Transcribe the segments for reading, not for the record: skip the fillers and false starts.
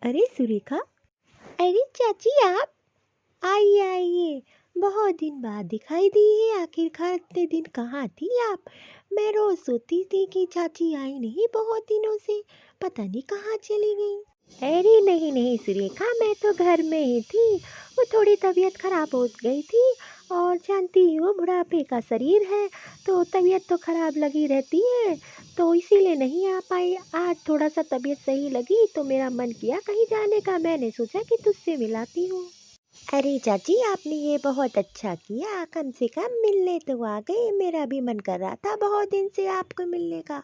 अरे सुरेखा, अरे चाची आप आइए आइए। बहुत दिन बाद दिखाई दी है, आखिरकार इतने दिन कहाँ थी आप। मैं रोज सोचती थी कि चाची आई नहीं बहुत दिनों से, पता नहीं कहाँ चली गई। अरे नहीं नहीं सुरेखा, मैं तो घर में ही थी। वो थोड़ी तबीयत खराब हो गई थी, और जानती हो बुढ़ापे का शरीर है तो तबीयत तो खराब लगी रहती है, तो इसीलिए नहीं आ पाई। आज थोड़ा सा तबीयत सही लगी तो मेरा मन किया कहीं जाने का, मैंने सोचा कि तुझसे मिलाती हूँ। अरे चाची, आपने ये बहुत अच्छा किया, कम से कम मिलने तो आ गए। मेरा भी मन कर रहा था बहुत दिन से आपको मिलने का।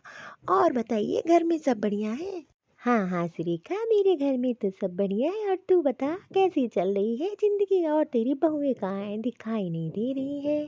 और बताइए, घर में सब बढ़िया है? हाँ हाँ सुरेखा, मेरे घर में तो सब बढ़िया है। और तू बता, कैसी चल रही है जिंदगी? और तेरी बहुएं कहाँ हैं, दिखाई नहीं दे रही है।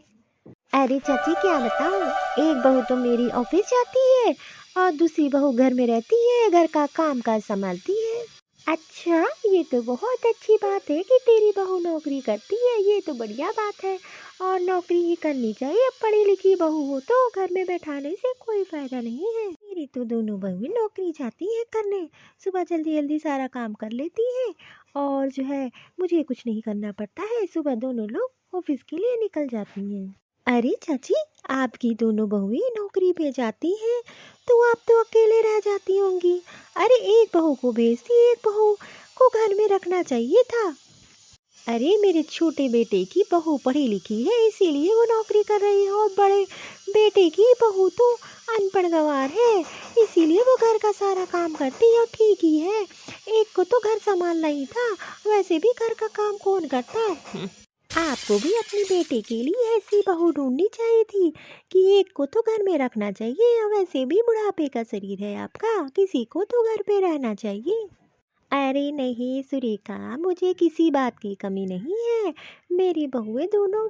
अरे चाची क्या बताऊँ, एक बहू तो मेरी ऑफिस जाती है और दूसरी बहू घर में रहती है, घर का काम काज संभालती है। अच्छा, ये तो बहुत अच्छी बात है कि तेरी बहू नौकरी करती है, ये तो बढ़िया बात है। और नौकरी ही करनी चाहिए, अब पढ़ी लिखी बहू हो तो घर में बैठाने से कोई फायदा नहीं है। मेरी तो दोनों बहुएं नौकरी जाती है करने, सुबह जल्दी जल्दी सारा काम कर लेती है, और जो है मुझे कुछ नहीं करना पड़ता है। सुबह दोनों लोग ऑफिस के लिए निकल जाती हैं। अरे चाची, आपकी दोनों बहुएं नौकरी पे जाती हैं तो आप तो अकेले रह जाती होंगी। अरे एक बहू को भेजती, एक बहू को घर में रखना चाहिए था। अरे मेरे छोटे बेटे की बहू पढ़ी लिखी है, इसीलिए वो नौकरी कर रही है, और बड़े बेटे की बहू तो अनपढ़ गंवार है, इसीलिए वो घर का सारा काम करती है। और ठीक ही है, एक को तो घर संभालना ही था, वैसे भी घर का काम कौन करता है। आपको भी अपने बेटे के लिए ऐसी बहू ढूंढनी चाहिए थी कि एक को तो घर में रखना चाहिए, और वैसे भी बुढ़ापे का शरीर है आपका, किसी को तो घर पे रहना चाहिए। अरे नहीं सुरेखा, मुझे किसी बात की कमी नहीं है। मेरी बहुएं दोनों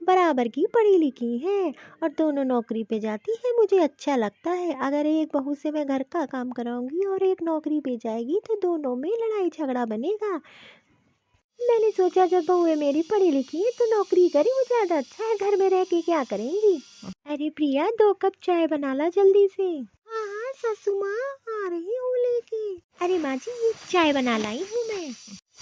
बराबर की पढ़ी लिखी हैं और दोनों नौकरी पे जाती हैं, मुझे अच्छा लगता है। अगर एक बहू से मैं घर का काम कराऊंगी और एक नौकरी पे जाएगी तो दोनों में लड़ाई झगड़ा बनेगा। मैंने सोचा जब बहुएं मेरी पढ़ी लिखी है तो नौकरी करी, वो ज़्यादा अच्छा है, घर में रह के क्या करेंगी। अरे प्रिया, 2 कप चाय बना ला जल्दी से। हाँ हाँ सासू माँ, आ रही हूँ लेके। अरे माँ जी, ये चाय बना लाई हूँ मैं।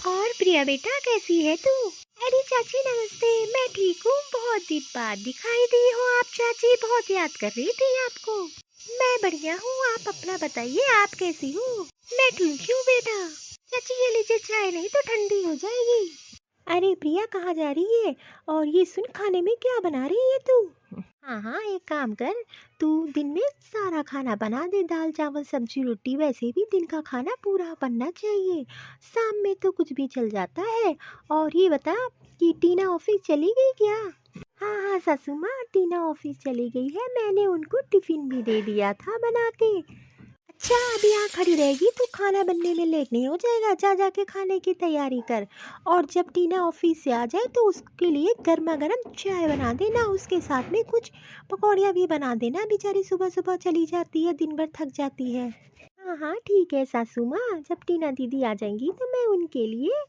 और प्रिया बेटा, कैसी है तू? अरे चाची नमस्ते, मैं ठीक हूँ। बहुत दिन बाद दिखाई दी हो आप चाची, बहुत याद कर रही थी आपको। मैं बढ़िया हूँ, आप अपना बताइए, आप कैसी हो? मैं ठीक हूँ बेटा। चाची ये लीजिए चाय, नहीं तो ठंडी हो जाएगी। अरे प्रिया, कहाँ जा रही है? और ये सुन, खाने में क्या बना रही है तू? हाँ हाँ, एक काम कर, तू दिन में सारा खाना बना दे, दाल चावल सब्जी रोटी, वैसे भी दिन का खाना पूरा बनना चाहिए, शाम में तो कुछ भी चल जाता है। और ये बता कि टीना ऑफिस चली गई क्या? हाँ हाँ सासू माँ, टीना ऑफिस चली गई है, मैंने उनको टिफिन भी दे दिया था बना के। अच्छा, अभी यहाँ खड़ी रहेगी तो खाना बनने में लेट नहीं हो जाएगा? जा जाके खाने की तैयारी कर। और जब टीना ऑफिस से आ जाए तो उसके लिए गर्मा गर्म चाय बना देना, उसके साथ में कुछ पकौड़ियाँ भी बना देना, बेचारी सुबह सुबह चली जाती है, दिन भर थक जाती है। हाँ हाँ ठीक है सासू माँ, जब टीना दीदी आ जाएंगी तो मैं उनके लिए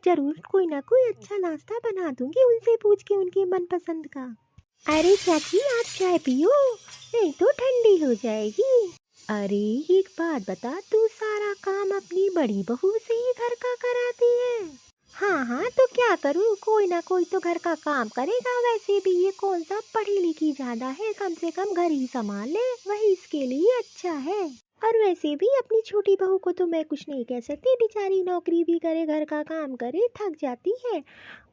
जरूर कोई ना कोई अच्छा नाश्ता बना दूंगी, उनसे पूछ के उनकी मनपसंद का। अरे चाची आप चाय पियो, नहीं तो ठंडी हो जाएगी। अरे एक बात बता, तू सारा काम अपनी बड़ी बहू से ही घर का कराती है? हाँ हाँ, तो क्या करूँ, कोई ना कोई तो घर का काम करेगा। वैसे भी ये कौन सा पढ़ी लिखी ज्यादा है, कम से कम घर ही संभाल ले, वही इसके लिए अच्छा है। और वैसे भी अपनी छोटी बहू को तो मैं कुछ नहीं कह सकती, बेचारी नौकरी भी करे, घर का काम करे, थक जाती है,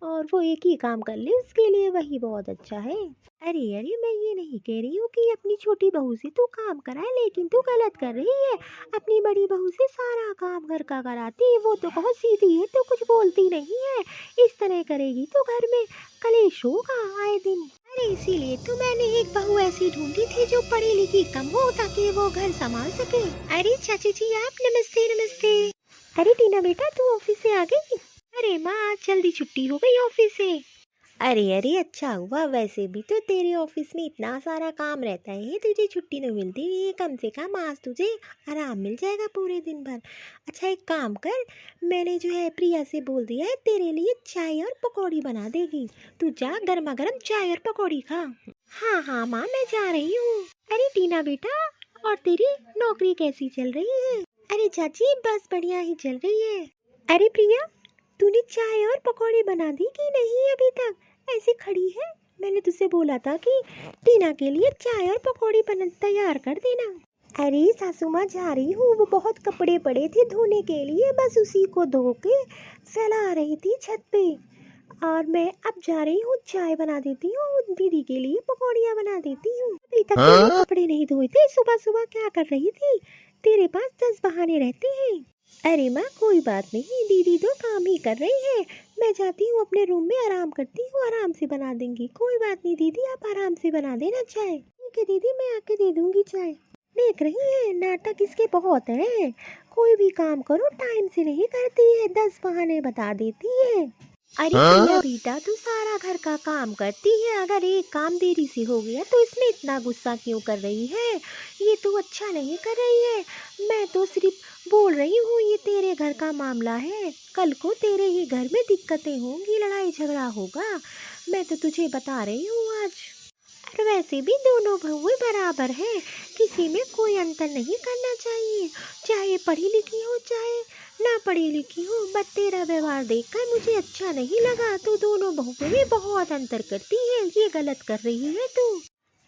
और वो एक ही काम कर ले, उसके लिए वही बहुत अच्छा है। अरे अरे, मैं ये नहीं कह रही हूँ कि अपनी छोटी बहू से तू काम कराए, लेकिन तू गलत कर रही है। अपनी बड़ी बहू से सारा काम घर का कराती है, वो तो बहुत सीधी है, तो कुछ बोलती नहीं है। इस तरह करेगी तो घर में कलेश होगा आए दिन। अरे इसीलिए तो मैंने एक बहू ऐसी ढूंढी थी जो पढ़ी लिखी कम हो, ताकि वो घर संभाल सके। अरे चाची जी आप, नमस्ते नमस्ते। अरे टीना बेटा, तू ऑफिस से आ गई? अरे माँ, आज जल्दी छुट्टी हो गई ऑफिस से। अरे अरे, अच्छा हुआ, वैसे भी तो तेरे ऑफिस में इतना सारा काम रहता है, तुझे छुट्टी तो मिलती नहीं है, कम से कम आज तुझे आराम मिल जाएगा पूरे दिन भर। अच्छा एक काम कर, मैंने जो है प्रिया से बोल दिया है, तेरे लिए चाय और पकौड़ी बना देगी, तू जा गर्मा गर्म चाय और पकौड़ी खा। हाँ हाँ माँ, मैं जा रही हूँ। अरे टीना बेटा, और तेरी नौकरी कैसी चल रही है? अरे चाची बस बढ़िया ही चल रही है। अरे प्रिया, तूने चाय और पकौड़े बना दी कि नहीं अभी तक? ऐसे खड़ी है। मैंने तुझसे बोला था कि टीना के लिए चाय और पकौड़े बना तैयार कर देना। अरे सासू माँ जा रही हूँ, वो बहुत कपड़े पड़े थे धोने के लिए, बस उसी को धो के फैला रही थी छत पे। और मैं अब जा रही हूँ, चाय बना देती हूँ, दीदी के लिए पकौड़ियाँ बना देती हूँ। अभी तक तूने कपड़े नहीं धोए थे, सुबह सुबह क्या कर रही थी? तेरे पास 10 बहाने रहते हैं। अरे माँ कोई बात नहीं, दीदी तो काम ही कर रही है। मैं जाती हूँ अपने रूम में, आराम करती हूँ, आराम से बना देंगी। कोई बात नहीं दीदी, आप आराम से बना देना चाय। ठीक है दीदी, मैं आके दे दूंगी चाय। देख रही है नाटक इसके बहुत है। कोई भी काम करो टाइम से नहीं करती है, 10 बहाने बता देती है। अरे प्रिया बेटा, तू सारा घर का काम करती है, अगर एक काम देरी से हो गया तो इसमें इतना गुस्सा क्यों कर रही है? ये तू अच्छा नहीं कर रही है। मैं तो सिर्फ बोल रही हूँ, ये तेरे घर का मामला है, कल को तेरे ही घर में दिक्कतें होंगी, लड़ाई झगड़ा होगा। मैं तो तुझे बता रही हूँ आज। और वैसे भी दोनों बहुएं बराबर हैं, किसी में कोई अंतर नहीं करना चाहिए, चाहे पढ़ी लिखी हो चाहे ना पढ़ी लिखी हो। बट तेरा व्यवहार देखकर मुझे अच्छा नहीं लगा, तो दोनों बहुएं में बहुत अंतर करती है, ये गलत कर रही है तू।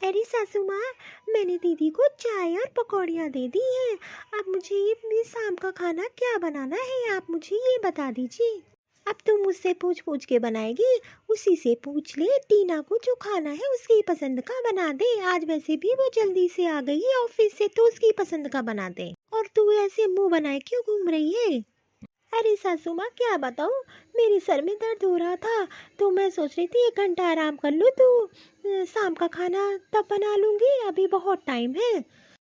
अरे सासू माँ, मैंने दीदी को चाय और पकौड़ियाँ दे दी हैं। अब मुझे ये शाम का खाना क्या बनाना है, आप मुझे ये बता दीजिए। अब तुम मुझसे पूछ पूछ के बनाएगी, उसी से पूछ ले, टीना को जो खाना है उसकी पसंद का बना दे। आज वैसे भी वो जल्दी से आ गई है ऑफिस से, तो उसकी पसंद का बना दे। और तू ऐसे मुंह बनाए क्यों घूम रही है? अरे सासू माँ क्या बताऊँ, मेरे सर में दर्द हो रहा था, तो मैं सोच रही थी 1 घंटा आराम कर लूँ, तो शाम का खाना तब बना लूँगी, अभी बहुत टाइम है।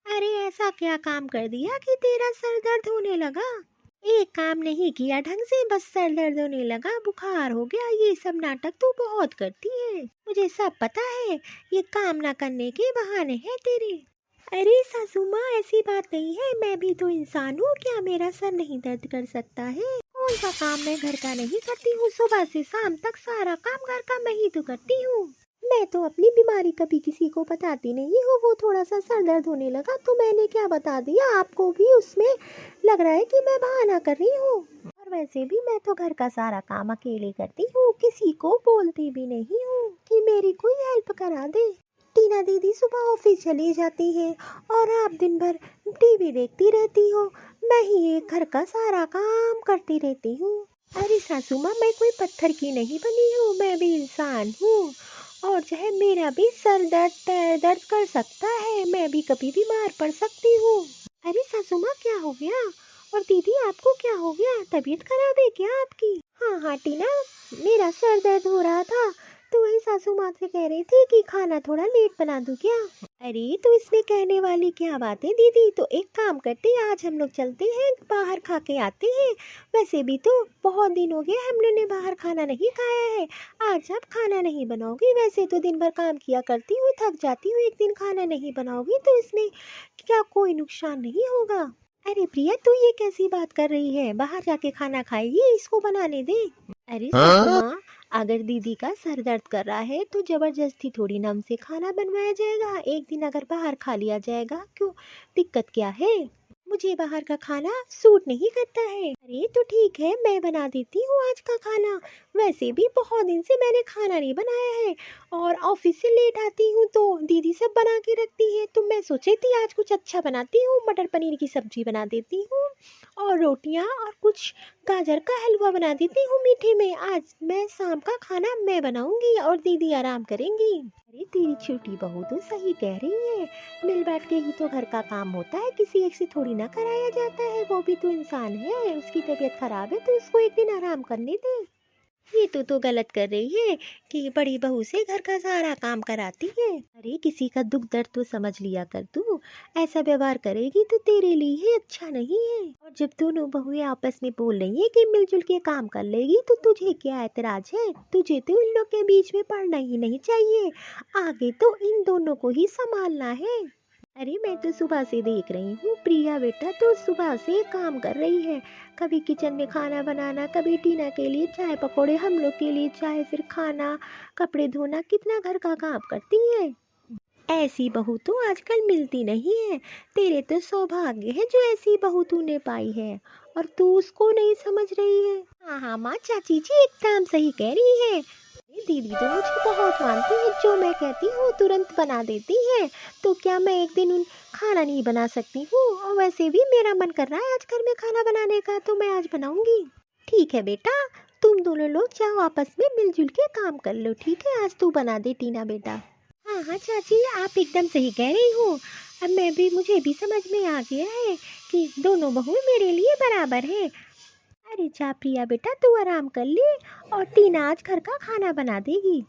अरे ऐसा क्या काम कर दिया कि तेरा सर दर्द होने लगा? एक काम नहीं किया ढंग से, बस सर दर्द होने लगा, बुखार हो गया। ये सब नाटक तू बहुत करती है, मुझे सब पता है, ये काम ना करने के बहाने हैं तेरे। अरे सासू माँ ऐसी बात नहीं है, मैं भी तो इंसान हूँ, क्या मेरा सर नहीं दर्द कर सकता है? कौन सा काम मैं घर का नहीं करती हूँ? सुबह से शाम तक सारा काम घर का मैं ही तो करती हूँ। मैं तो अपनी बीमारी कभी किसी को बताती नहीं हूँ, वो थोड़ा सा सर दर्द होने लगा तो मैंने क्या बता दिया आपको भी, उसमें लग रहा है कि मैं बहाना कर रही हूँ। और वैसे भी मैं तो घर का सारा काम अकेले करती हूँ, किसी को बोलती भी नहीं हूँ कि मेरी कोई हेल्प करा दे। टीना दीदी सुबह ऑफिस चली जाती है और आप दिन भर टीवी देखती रहती हो, मैं ही एक घर का सारा काम करती रहती हूँ। अरे सासू माँ, मैं कोई पत्थर की नहीं बनी हूँ, मैं भी इंसान हूँ, और चाहे मेरा भी सर दर्द पैर दर्द कर सकता है, मैं भी कभी बीमार पड़ सकती हूँ। अरे सासू माँ क्या हो गया? और दीदी आपको क्या हो गया, तबीयत खराब है क्या आपकी? हाँ हाँ टीना, मेरा सर दर्द हो रहा था, तो वही सासू माँ से कह रही थी कि खाना थोड़ा लेट बना दूँ क्या? अरे तो इसमें कहने वाली क्या बात है दीदी, तो एक काम करते हैं, आज हम लोग चलते हैं बाहर खा के आते हैं। वैसे भी तो बहुत दिन हो गए हम लोग ने बाहर खाना नहीं खाया है। आज आप खाना नहीं बनाओगी, वैसे तो दिन भर काम किया करती हूँ, थक जाती हूँ, एक दिन खाना नहीं बनाओगी तो इसमें क्या कोई नुकसान नहीं होगा? अरे प्रिया तू ये कैसी बात कर रही है, बाहर जाके खाना खाएगी, इसको बनाने दे। अरे सासू माँ, अगर दीदी का सर दर्द कर रहा है तो जबरदस्ती थोड़ी ना हमसे खाना बनवाया जाएगा, एक दिन अगर बाहर खा लिया जाएगा, क्यों दिक्कत क्या है? मुझे बाहर का खाना सूट नहीं करता है। अरे तो ठीक है, मैं बना देती हूँ आज का खाना, वैसे भी बहुत दिन से मैंने खाना नहीं बनाया है, और ऑफिस से लेट आती हूँ तो दीदी सब बना के रखती है, तो मैं सोची थी आज कुछ अच्छा बनाती हूँ, मटर पनीर की सब्जी बना देती हूँ और रोटियाँ और कुछ गाजर का हलवा बना देती हूँ मीठे में। आज मैं शाम का खाना मैं बनाऊंगी और दीदी आराम करेंगी। अरे तेरी छोटी बहू तो सही कह रही है, मिल बैठ के ही तो घर का काम होता है, किसी एक से थोड़ी ना कराया जाता है, वो भी तो इंसान है, उसकी तबीयत खराब है तो उसको एक दिन आराम करने दे। ये तो गलत कर रही है कि बड़ी बहू से घर का सारा काम कराती है। अरे किसी का दुख दर्द तो समझ लिया कर तू, ऐसा व्यवहार करेगी तो तेरे लिए ही अच्छा नहीं है। और जब दोनों बहुएं आपस में बोल रही है कि मिलजुल के काम कर लेगी तो तुझे क्या ऐतराज है? तुझे तो इन लोग के बीच में पड़ना ही नहीं चाहिए, आगे तो इन दोनों को ही संभालना है। अरे मैं तो सुबह से देख रही हूँ, प्रिया बेटा तो सुबह से काम कर रही है, कभी किचन में खाना बनाना, कभी टीना के लिए चाय पकौड़े, हम लोग के लिए चाय, फिर खाना, कपड़े धोना, कितना घर का काम करती है। ऐसी बहू तो आजकल मिलती नहीं है। तेरे तो सौभाग्य है जो ऐसी बहू तूने पाई है, और तू उसको नहीं समझ रही है। हाँ हाँ माँ, चाची जी एकदम सही कह रही है। दीदी तो मुझे बहुत मानती है, जो मैं कहती हूँ तुरंत बना देती है। तो क्या मैं एक दिन उन खाना नहीं बना सकती हूँ? और वैसे भी मेरा मन कर रहा है आज घर में खाना बनाने का, तो मैं आज बनाऊंगी। ठीक है बेटा, तुम दोनों लोग जाओ आपस में मिलजुल के काम कर लो, ठीक है? आज तू बना दे टीना बेटा। हाँ हाँ चाची, आप एकदम सही कह रही हो। अब मुझे भी समझ में आ गया है कि दोनों बहू मेरे लिए बराबर हैं। अरे जा प्रिया बेटा, तू आराम कर ले, और टीना आज घर का खाना बना देगी।